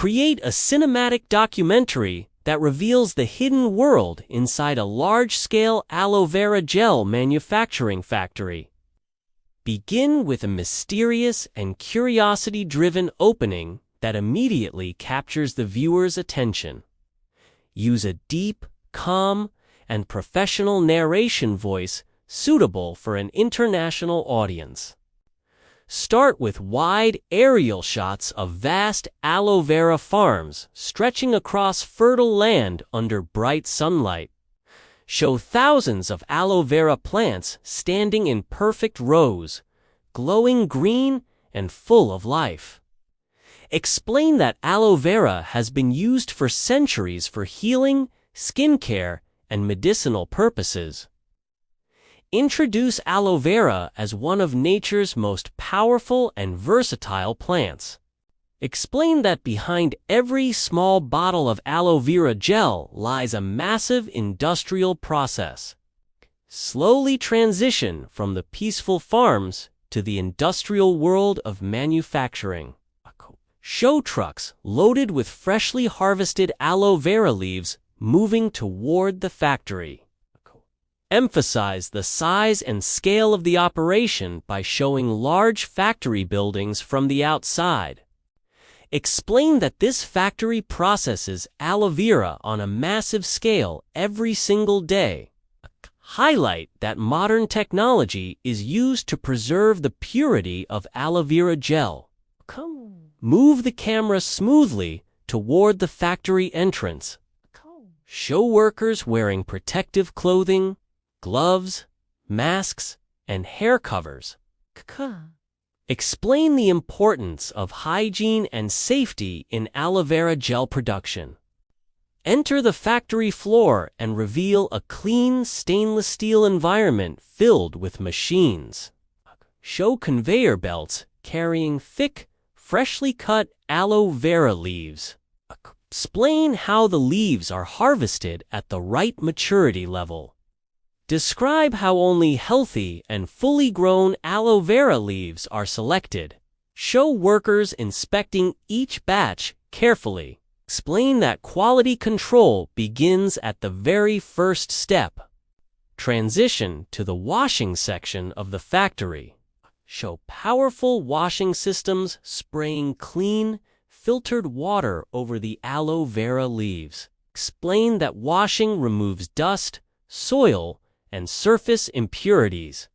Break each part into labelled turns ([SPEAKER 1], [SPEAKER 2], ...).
[SPEAKER 1] Create a cinematic documentary that reveals the hidden world inside a large-scale aloe vera gel manufacturing factory. Begin with a mysterious and curiosity-driven opening that immediately captures the viewer's attention. Use a deep, calm, and professional narration voice suitable for an international audience. Start with wide aerial shots of vast aloe vera farms stretching across fertile land under bright sunlight. Show thousands of aloe vera plants standing in perfect rows, glowing green and full of life. Explain that aloe vera has been used for centuries for healing, skincare, and medicinal purposes. Introduce aloe vera as one of nature's most powerful and versatile plants. Explain that behind every small bottle of aloe vera gel lies a massive industrial process. Slowly transition from the peaceful farms to the industrial world of manufacturing. Show trucks loaded with freshly harvested aloe vera leaves moving toward the factory. Emphasize the size and scale of the operation by showing large factory buildings from the outside. Explain that this factory processes aloe vera on a massive scale every single day. Highlight that modern technology is used to preserve the purity of aloe vera gel. Move the camera smoothly toward the factory entrance. Show workers wearing protective clothing, gloves, masks, and hair covers. Explain the importance of hygiene and safety in aloe vera gel production. Enter the factory floor and reveal a clean stainless steel environment filled with machines. Show conveyor belts carrying thick, freshly cut aloe vera leaves. Explain how the leaves are harvested at the right maturity level. Describe how only healthy and fully grown aloe vera leaves are selected. Show workers inspecting each batch carefully. Explain that quality control begins at the very first step. Transition to the washing section of the factory. Show powerful washing systems spraying clean, filtered water over the aloe vera leaves. Explain that washing removes dust, soil, and surface impurities.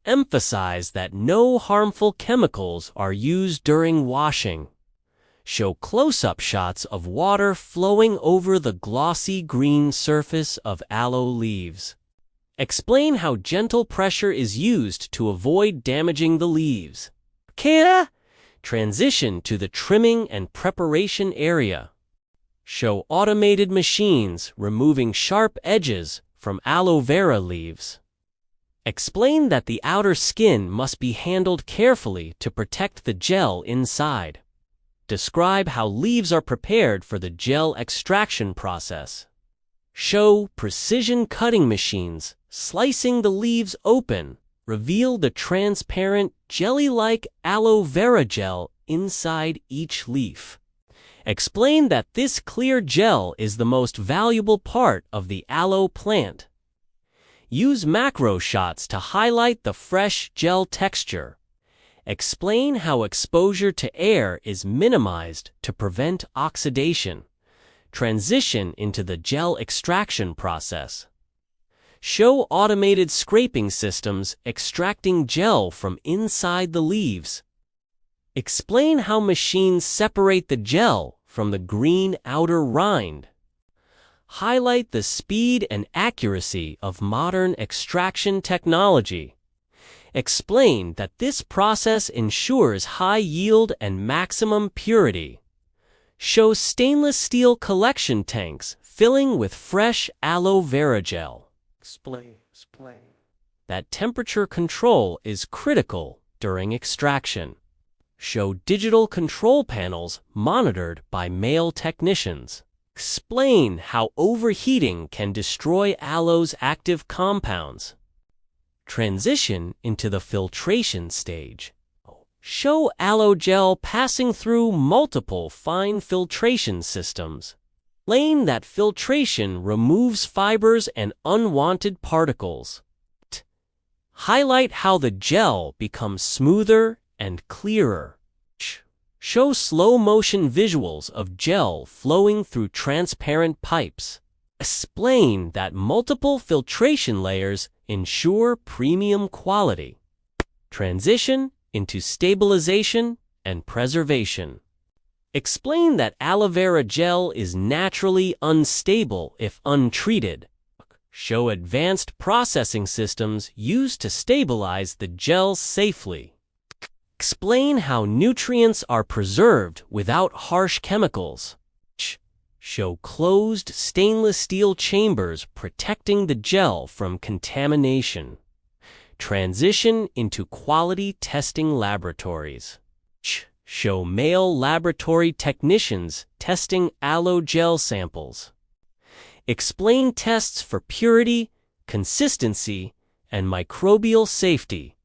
[SPEAKER 1] Emphasize that no harmful chemicals are used during washing. Show close-up shots of water flowing over the glossy green surface of aloe leaves. Explain how gentle pressure is used to avoid damaging the leaves. Transition to the trimming and preparation area. Show automated machines removing sharp edges from aloe vera leaves. Explain that the outer skin must be handled carefully to protect the gel inside. Describe how leaves are prepared for the gel extraction process. Show precision cutting machines slicing the leaves open. Reveal the transparent, jelly-like aloe vera gel inside each leaf. Explain that this clear gel is the most valuable part of the aloe plant. Use macro shots to highlight the fresh gel texture. Explain how exposure to air is minimized to prevent oxidation. Transition into the gel extraction process. Show automated scraping systems extracting gel from inside the leaves. Explain how machines separate the gel from the green outer rind. Highlight the speed and accuracy of modern extraction technology. Explain that this process ensures high yield and maximum purity. Show stainless steel collection tanks filling with fresh aloe vera gel. Explain that temperature control is critical during extraction. Show digital control panels monitored by male technicians. Explain how overheating can destroy aloe's active compounds. Transition into the filtration stage. Show aloe gel passing through multiple fine filtration systems. Explain that filtration removes fibers and unwanted particles. Highlight how the gel becomes smoother and clearer. Show slow-motion visuals of gel flowing through transparent pipes. Explain that multiple filtration layers ensure premium quality. Transition into stabilization and preservation. Explain that aloe vera gel is naturally unstable if untreated. Show advanced processing systems used to stabilize the gel safely. Explain how nutrients are preserved without harsh chemicals. Show closed stainless steel chambers protecting the gel from contamination. Transition into quality testing laboratories. Show male laboratory technicians testing aloe gel samples. Explain tests for purity, consistency, and microbial safety.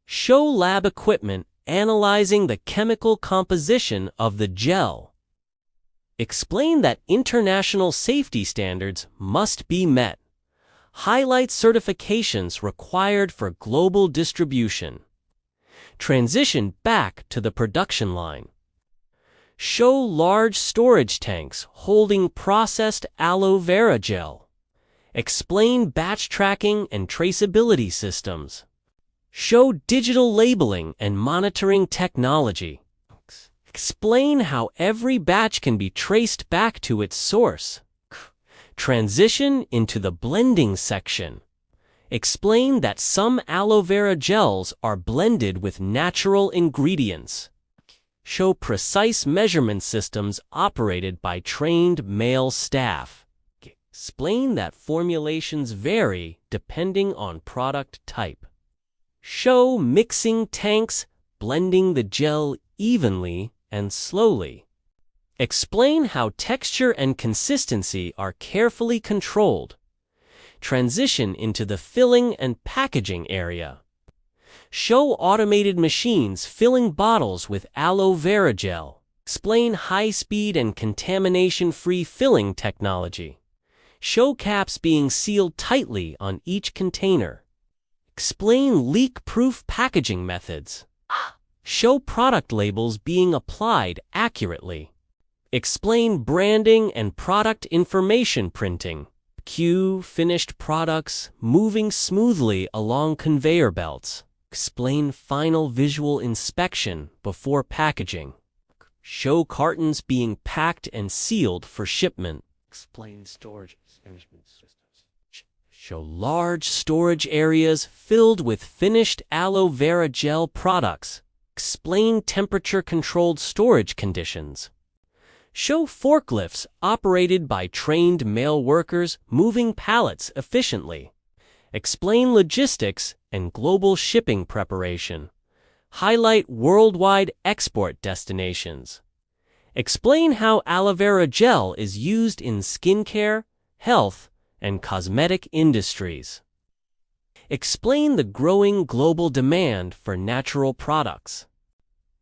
[SPEAKER 1] Show lab equipment analyzing the chemical composition of the gel. Explain that international safety standards must be met. Highlight certifications required for global distribution. Transition back to the production line. Show large storage tanks holding processed aloe vera gel. Explain batch tracking and traceability systems. Show digital labeling and monitoring technology. Explain how every batch can be traced back to its source. Transition into the blending section. Explain that some aloe vera gels are blended with natural ingredients. Show precise measurement systems operated by trained male staff. Explain that formulations vary depending on product type. Show mixing tanks blending the gel evenly and slowly. Explain how texture and consistency are carefully controlled. Transition into the filling and packaging area. Show automated machines filling bottles with aloe vera gel. Explain high-speed and contamination-free filling technology. Show caps being sealed tightly on each container. Explain leak-proof packaging methods. Show product labels being applied accurately. Explain branding and product information printing. Cue finished products moving smoothly along conveyor belts. Explain final visual inspection before packaging. Show cartons being packed and sealed for shipment. Explain storage management systems. Show large storage areas filled with finished aloe vera gel products. Explain temperature-controlled storage conditions. Show forklifts operated by trained male workers moving pallets efficiently. Explain logistics and global shipping preparation. Highlight worldwide export destinations. Explain how aloe vera gel is used in skincare, health, and cosmetic industries. Explain the growing global demand for natural products.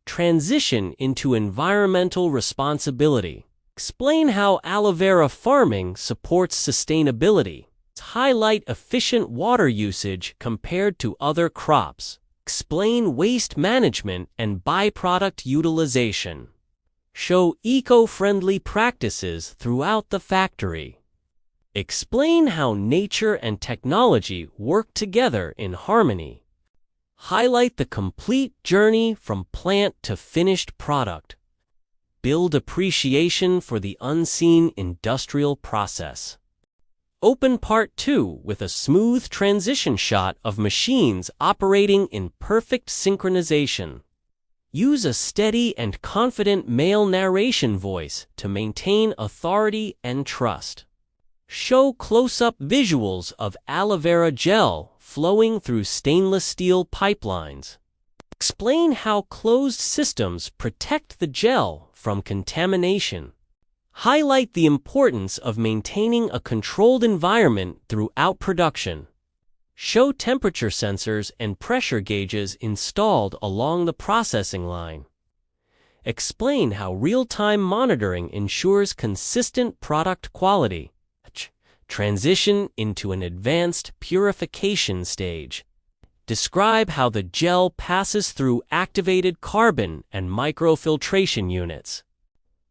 [SPEAKER 1] Transition into environmental responsibility. Explain how aloe vera farming supports sustainability. Highlight efficient water usage compared to other crops. Explain waste management and byproduct utilization. Show eco-friendly practices throughout the factory. Explain how nature and technology work together in harmony. Highlight the complete journey from plant to finished product. Build appreciation for the unseen industrial process. Open Part 2 with a smooth transition shot of machines operating in perfect synchronization. Use a steady and confident male narration voice to maintain authority and trust. Show close-up visuals of aloe vera gel flowing through stainless steel pipelines. Explain how closed systems protect the gel from contamination. Highlight the importance of maintaining a controlled environment throughout production. Show temperature sensors and pressure gauges installed along the processing line. Explain how real-time monitoring ensures consistent product quality. Transition into an advanced purification stage. Describe how the gel passes through activated carbon and microfiltration units.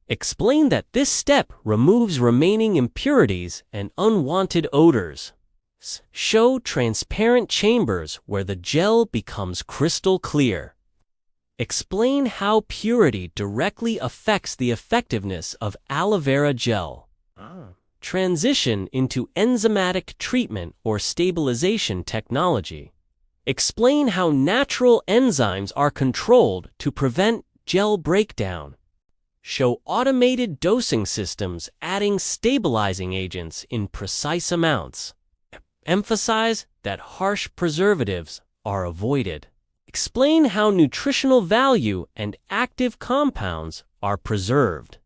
[SPEAKER 1] Explain that this step removes remaining impurities and unwanted odors. Show transparent chambers where the gel becomes crystal clear. Explain how purity directly affects the effectiveness of aloe vera gel. Transition into enzymatic treatment or stabilization technology. Explain how natural enzymes are controlled to prevent gel breakdown. Show automated dosing systems adding stabilizing agents in precise amounts. Emphasize that harsh preservatives are avoided. Explain how nutritional value and active compounds are preserved.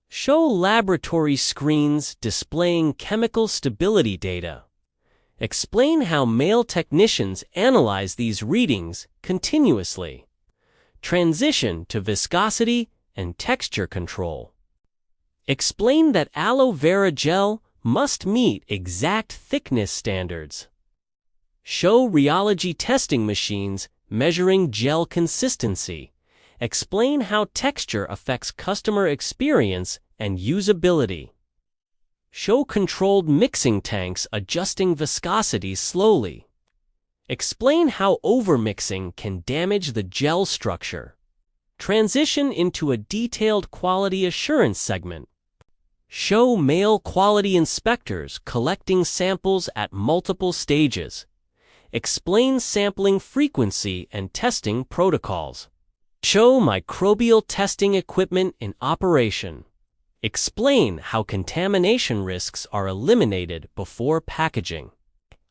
[SPEAKER 1] Show laboratory screens displaying chemical stability data. Explain how male technicians analyze these readings continuously. Transition to viscosity and texture control. Explain that aloe vera gel must meet exact thickness standards. Show rheology testing machines measuring gel consistency. Explain how texture affects customer experience and usability. Show controlled mixing tanks adjusting viscosity slowly. Explain how overmixing can damage the gel structure. Transition into a detailed quality assurance segment. Show male quality inspectors collecting samples at multiple stages. Explain sampling frequency and testing protocols. Show microbial testing equipment in operation. Explain how contamination risks are eliminated before packaging.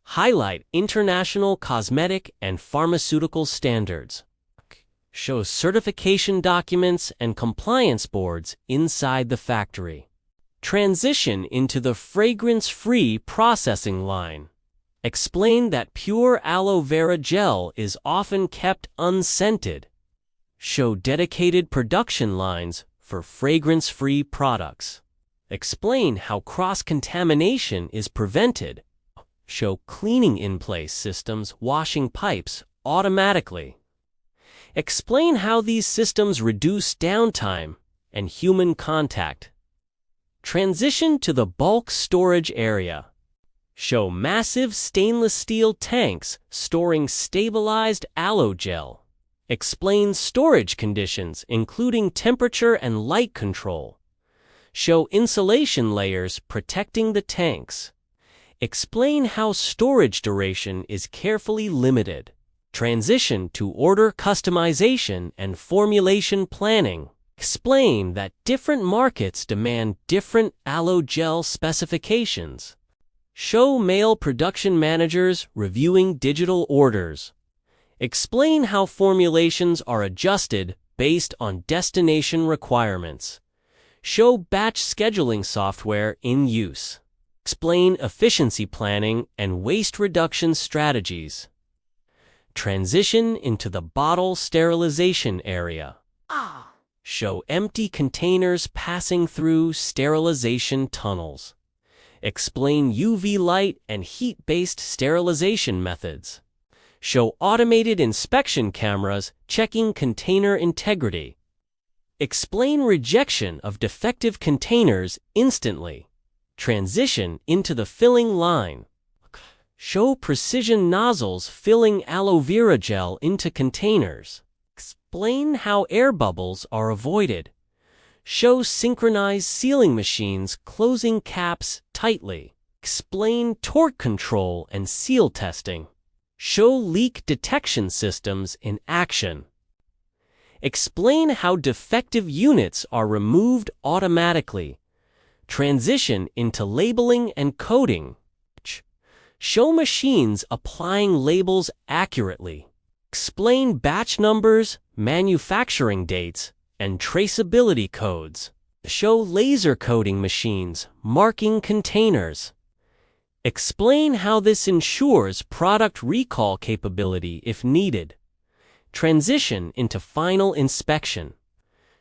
[SPEAKER 1] Highlight international cosmetic and pharmaceutical standards. Show certification documents and compliance boards inside the factory. Transition into the fragrance-free processing line. Explain that pure aloe vera gel is often kept unscented. Show dedicated production lines for fragrance-free products. Explain how cross-contamination is prevented. Show cleaning in-place systems washing pipes automatically. Explain how these systems reduce downtime and human contact. Transition to the bulk storage area. Show massive stainless steel tanks storing stabilized aloe gel. Explain storage conditions including temperature and light control. Show insulation layers protecting the tanks. Explain how storage duration is carefully limited. Transition to order customization and formulation planning. Explain that different markets demand different aloe gel specifications. Show male production managers reviewing digital orders. Explain how formulations are adjusted based on destination requirements. Show batch scheduling software in use. Explain efficiency planning and waste reduction strategies. Transition into the bottle sterilization area. Show empty containers passing through sterilization tunnels. Explain UV light and heat-based sterilization methods. Show automated inspection cameras checking container integrity. Explain rejection of defective containers instantly. Transition into the filling line. Show precision nozzles filling aloe vera gel into containers. Explain how air bubbles are avoided. Show synchronized sealing machines closing caps tightly. Explain torque control and seal testing. Show leak detection systems in action. Explain how defective units are removed automatically. Transition into labeling and coding. Show machines applying labels accurately. Explain batch numbers, manufacturing dates, and traceability codes. Show laser coding machines marking containers. Explain how this ensures product recall capability if needed. Transition into final inspection.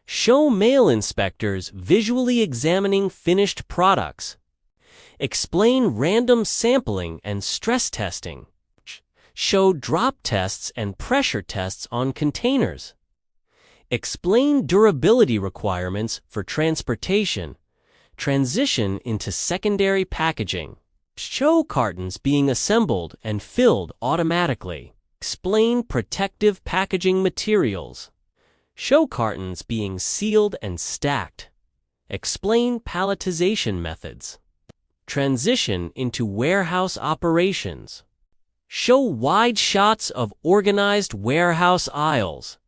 [SPEAKER 1] Show male inspectors visually examining finished products. Explain random sampling and stress testing. Show drop tests and pressure tests on containers. Explain durability requirements for transportation. Transition into secondary packaging. Show cartons being assembled and filled automatically. Explain protective packaging materials. Show cartons being sealed and stacked. Explain palletization methods. Transition into warehouse operations. Show wide shots of organized warehouse aisles.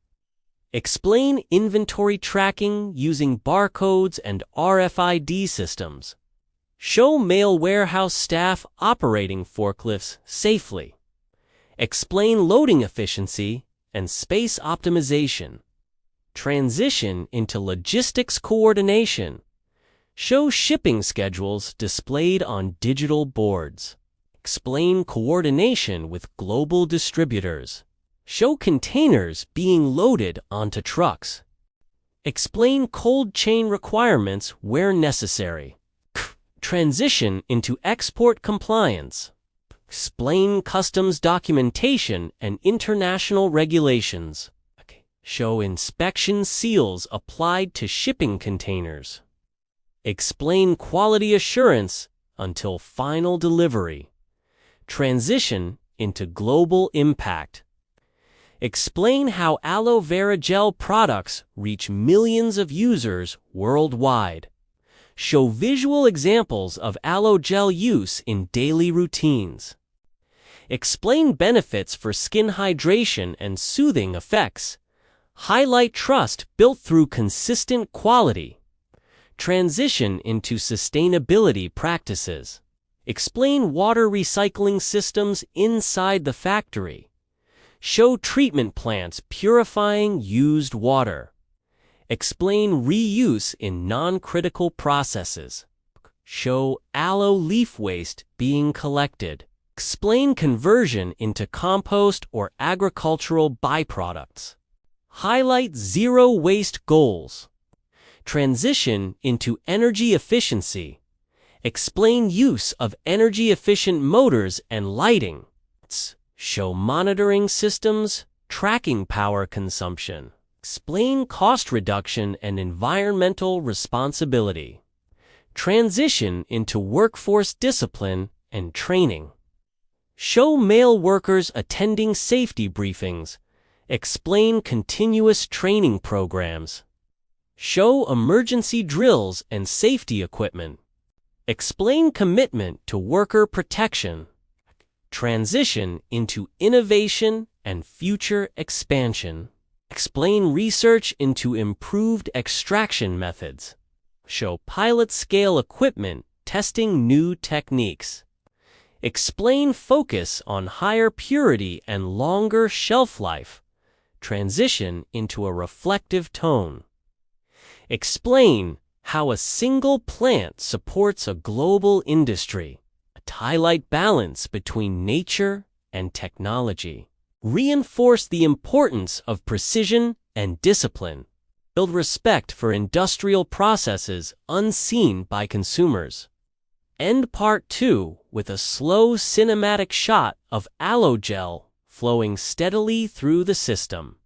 [SPEAKER 1] Explain inventory tracking using barcodes and RFID systems. Show male warehouse staff operating forklifts safely. Explain loading efficiency and space optimization. Transition into logistics coordination. Show shipping schedules displayed on digital boards. Explain coordination with global distributors. Show containers being loaded onto trucks. Explain cold chain requirements where necessary. Transition into export compliance. Explain customs documentation and international regulations. Show inspection seals applied to shipping containers. Explain quality assurance until final delivery. Transition into global impact. Explain how aloe vera gel products reach millions of users worldwide. Show visual examples of aloe gel use in daily routines. Explain benefits for skin hydration and soothing effects. Highlight trust built through consistent quality. Transition into sustainability practices. Explain water recycling systems inside the factory. Show treatment plants purifying used water. Explain reuse in non-critical processes. Show aloe leaf waste being collected. Explain conversion into compost or agricultural byproducts. Highlight zero waste goals. Transition into energy efficiency. Explain use of energy-efficient motors and lighting. Show monitoring systems, tracking power consumption. Explain cost reduction and environmental responsibility. Transition into workforce discipline and training. Show male workers attending safety briefings. Explain continuous training programs. Show emergency drills and safety equipment. Explain commitment to worker protection. Transition into innovation and future expansion. Explain research into improved extraction methods. Show pilot-scale equipment testing new techniques. Explain focus on higher purity and longer shelf life. Transition into a reflective tone. Explain how a single plant supports a global industry. Highlight balance between nature and technology. Reinforce the importance of precision and discipline. Build respect for industrial processes unseen by consumers. End part 2 with a slow cinematic shot of aloe gel flowing steadily through the system.